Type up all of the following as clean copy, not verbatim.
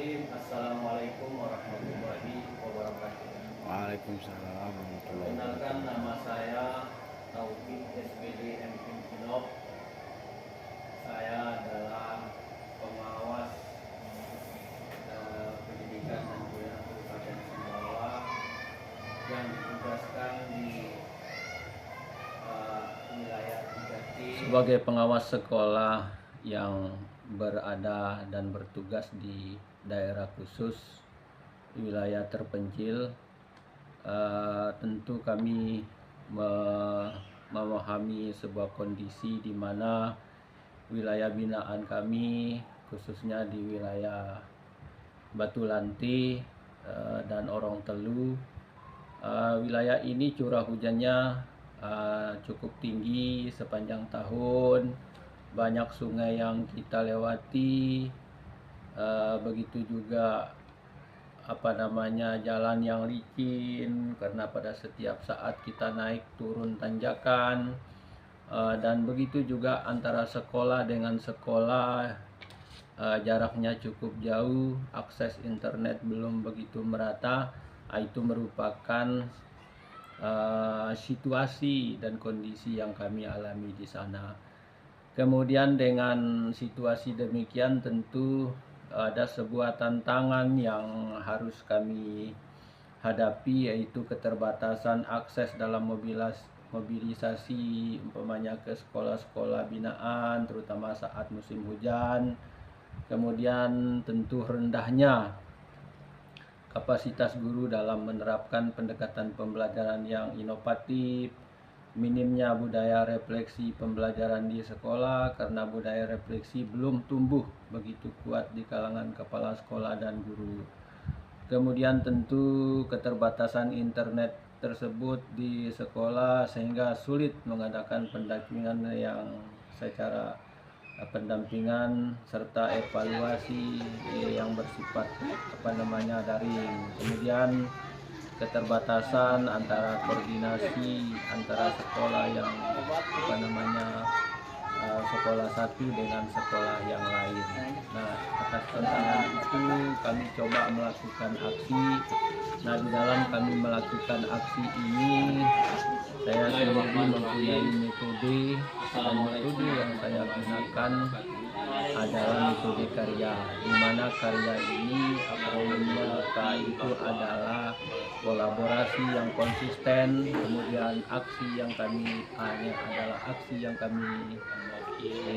Bismillahirrahmanirrahim. Assalamualaikum warahmatullahi wabarakatuh. Waalaikumsalam warahmatullahi Perkenalkan, wabarakatuh. nama saya Taufik SPD M. Pincinov. Saya adalah pengawas pendidikan dan kebudayaan Kabupaten Sumbawa yang ditugaskan di wilayah 3T sebagai pengawas sekolah yang berada dan bertugas di daerah khusus wilayah terpencil. Tentu kami memahami sebuah kondisi di mana wilayah binaan kami khususnya di wilayah Batu Lanti dan Orong Telu, wilayah ini curah hujannya cukup tinggi sepanjang tahun, banyak sungai yang kita lewati, begitu juga jalan yang licin karena pada setiap saat kita naik turun tanjakan, dan begitu juga antara sekolah dengan sekolah jaraknya cukup jauh, akses internet belum begitu merata. Itu merupakan situasi dan kondisi yang kami alami di sana. Kemudian dengan situasi demikian tentu ada sebuah tantangan yang harus kami hadapi, yaitu keterbatasan akses dalam mobilisasi umpamanya ke sekolah-sekolah binaan terutama saat musim hujan. Kemudian tentu rendahnya kapasitas guru dalam menerapkan pendekatan pembelajaran yang inovatif, minimnya budaya refleksi pembelajaran di sekolah karena budaya refleksi belum tumbuh begitu kuat di kalangan kepala sekolah dan guru. Kemudian tentu keterbatasan internet tersebut di sekolah sehingga sulit mengadakan pendampingan serta evaluasi yang bersifat daring. Kemudian keterbatasan antara koordinasi antara sekolah yang sekolah satu dengan sekolah yang lain. Nah, atas tantangan itu kami coba melakukan aksi. Nah, di dalam kami melakukan aksi ini saya sendiri mempunyai metode, dan metode yang saya gunakan adalah metode karya, di mana karya ini akromnya itu adalah kolaborasi yang konsisten, kemudian aksi yang kami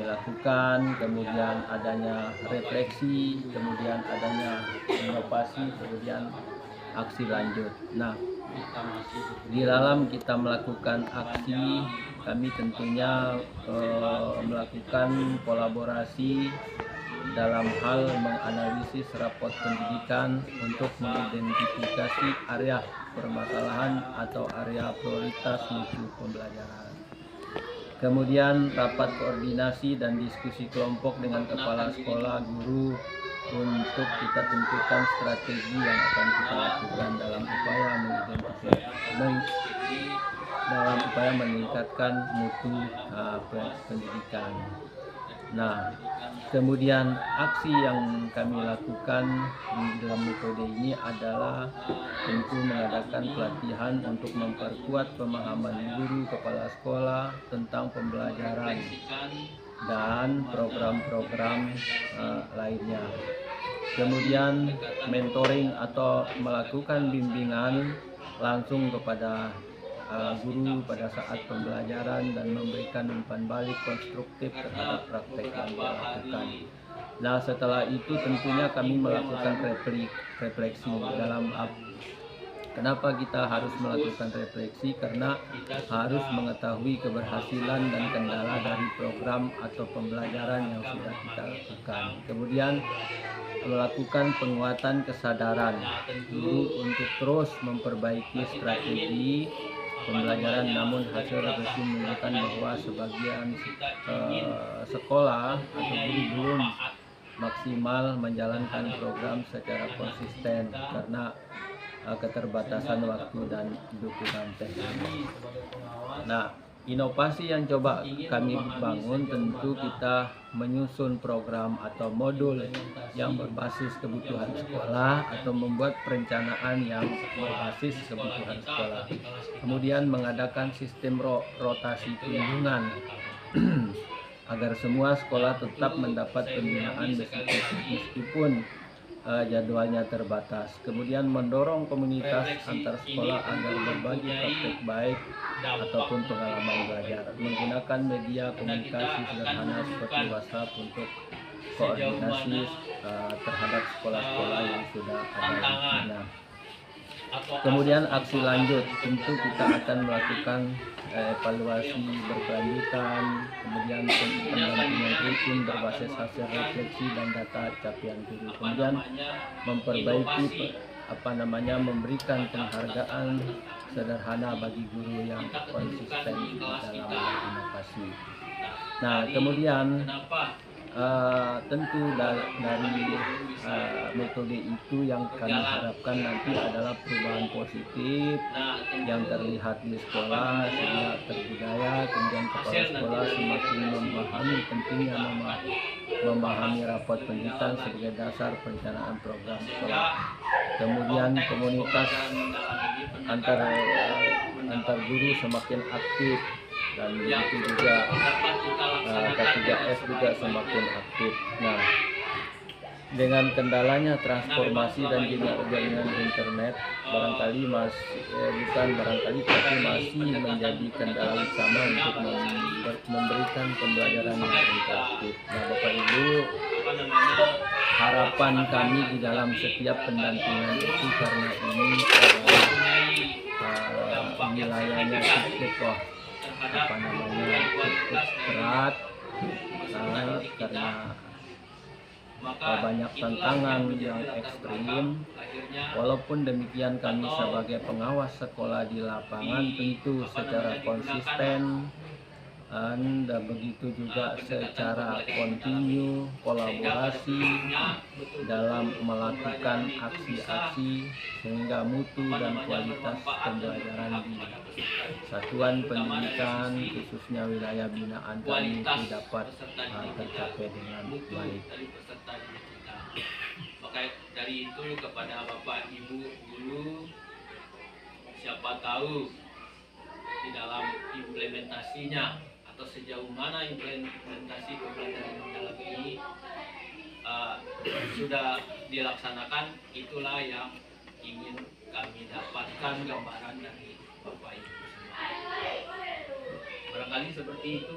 lakukan, kemudian adanya refleksi, kemudian adanya inovasi, kemudian aksi lanjut. Nah, di dalam kita melakukan aksi, kami tentunya melakukan kolaborasi dalam hal menganalisis rapot pendidikan untuk mengidentifikasi area permasalahan atau area prioritas mutu pembelajaran. Kemudian rapat koordinasi dan diskusi kelompok dengan kepala sekolah, guru untuk kita tentukan strategi yang akan kita lakukan dalam upaya meningkatkan mutu pendidikan. Nah, kemudian aksi yang kami lakukan di dalam metode ini adalah tentu mengadakan pelatihan untuk memperkuat pemahaman guru kepala sekolah tentang pembelajaran dan program-program lainnya. Kemudian mentoring atau melakukan bimbingan langsung kepada guru pada saat pembelajaran dan memberikan umpan balik konstruktif terhadap praktek yang dilakukan. Nah, setelah itu tentunya kami melakukan refleksi dalam kenapa kita harus melakukan refleksi, karena harus mengetahui keberhasilan dan kendala dari program atau pembelajaran yang sudah kita lakukan. Kemudian melakukan penguatan kesadaran guru untuk terus memperbaiki strategi pembelajaran, namun hasil refleksi menunjukkan bahwa sebagian sekolah atau guru belum maksimal menjalankan program secara konsisten karena keterbatasan waktu dan dukungan teknis. Nah, Inovasi yang coba kami bangun tentu kita menyusun program atau modul yang berbasis kebutuhan sekolah atau membuat perencanaan yang berbasis kebutuhan sekolah. Kemudian mengadakan sistem rotasi kunjungan agar semua sekolah tetap mendapat pembinaan meskipun jadwalnya terbatas. Kemudian mendorong komunitas antar sekolah agar berbagi praktek baik ataupun pengalaman belajar. Menggunakan media komunikasi sederhana seperti WhatsApp untuk koordinasi terhadap sekolah-sekolah yang sudah ada di sana. Kemudian aksi lanjut, tentu kita akan melakukan evaluasi berkelanjutan, kemudian pendampingan rutin berbasis hasil refleksi dan data capaian guru. Kemudian memperbaiki memberikan penghargaan sederhana bagi guru yang konsisten dalam berinovasi. Nah, kemudian tentu dari metode itu yang kami harapkan nanti adalah perubahan positif yang terlihat di sekolah sehingga terbudaya, kemudian kepala sekolah semakin memahami pentingnya memahami rapot pendidikan sebagai dasar perencanaan program sekolah. Kemudian komunitas antar guru semakin aktif, dan begitu juga K3S juga semakin aktif. Nah, dengan kendalanya transformasi dan juga jaringan internet tapi masih menjadi kendala utama untuk memberikan pembelajaran yang interaktif. Nah, Bapak Ibu, harapan kami di dalam setiap pendampingan itu karena ini wilayahnya cukup berat karena banyak tantangan yang ekstrim. Walaupun demikian, kami sebagai pengawas sekolah di lapangan tentu secara konsisten dan begitu juga secara kontinu kolaborasi dalam melakukan aksi-aksi sehingga mutu dan kualitas pembelajaran di satuan pendidikan khususnya wilayah binaan kami itu dapat tercapai dengan baik. Maka dari itu kepada Bapak Ibu guru, siapa tahu di dalam implementasinya atau sejauh mana implementasi pembelajaran mendalam ini sudah dilaksanakan, itulah yang ingin kami dapatkan gambaran dari Bapak Ibu semua. Barangkali seperti itu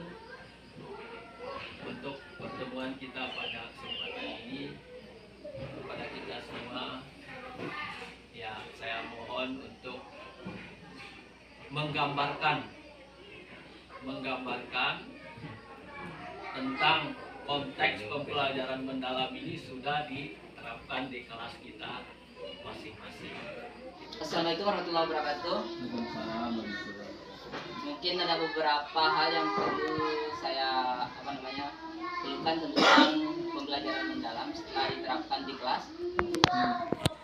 untuk pertemuan kita pada kesempatan ini. Kepada kita semua, ya, saya mohon untuk menggambarkan tentang konteks pembelajaran mendalam ini sudah diterapkan di kelas kita masing-masing. Assalamualaikum warahmatullahi wabarakatuh. Mungkin ada beberapa hal yang perlu saya keluhkan tentang pembelajaran mendalam setelah diterapkan di kelas.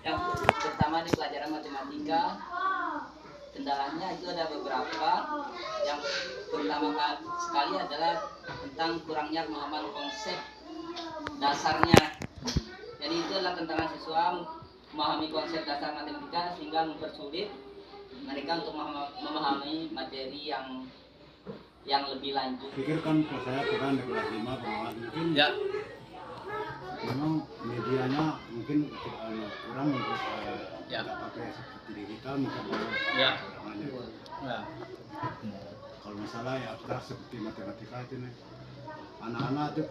Yang pertama di pelajaran matematika, kendalanya itu ada beberapa. Yang pertama sekali adalah tentang kurangnya pemahaman konsep dasarnya. Jadi itu adalah tantangan siswa memahami konsep dasar matematika sehingga mempersulit mereka untuk memahami materi yang lebih lanjut. Pikirkan kalau saya pegang di kelas 5 pengawas mungkin Ya, memang medianya mungkin kurang untuk Ya. tidak pakai seperti digital mungkin Ya. kekurangannya. Ya. Kalau misalnya ya abstrak seperti matematika itu nih, anak-anak itu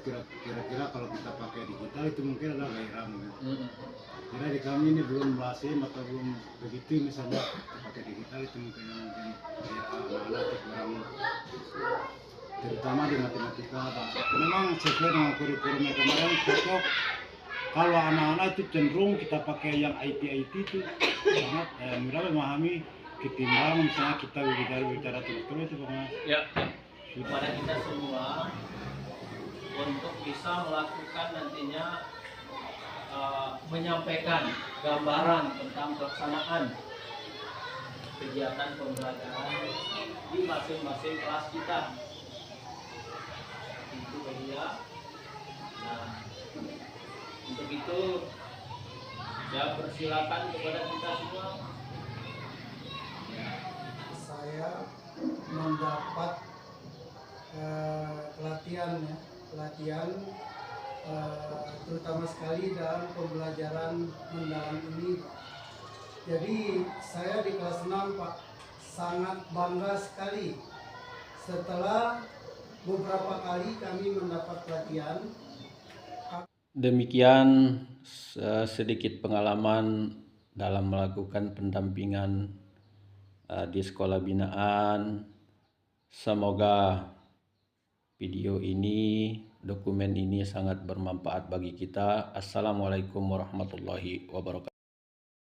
kira-kira kalau kita pakai digital itu mungkin ada gairah mungkin. Kira di kami ini belum lazim atau belum begitu misalnya pakai digital itu mungkin anak-anak itu kurang, terutama di matematika. Memang sesuai dengan kurikulumnya kemarin cocok. Kalau anak-anak itu cenderung kita pakai yang IT itu sangat mudah memahami ketimbang misalnya kita bicara terus itu Pak. Ya. Kepada kita semua untuk bisa melakukan nantinya menyampaikan gambaran tentang pelaksanaan kegiatan pembelajaran di masing-masing kelas kita. Itu media. Nah, untuk itu saya persilakan kepada kita semua. Saya mendapat pelatihan terutama sekali dalam pembelajaran mendalam ini. Jadi saya di kelas 6 Pak sangat bangga sekali setelah beberapa kali kami mendapat pelatihan. Demikian sedikit pengalaman dalam melakukan pendampingan di sekolah binaan. Semoga video ini, dokumen ini sangat bermanfaat bagi kita. Assalamualaikum warahmatullahi wabarakatuh.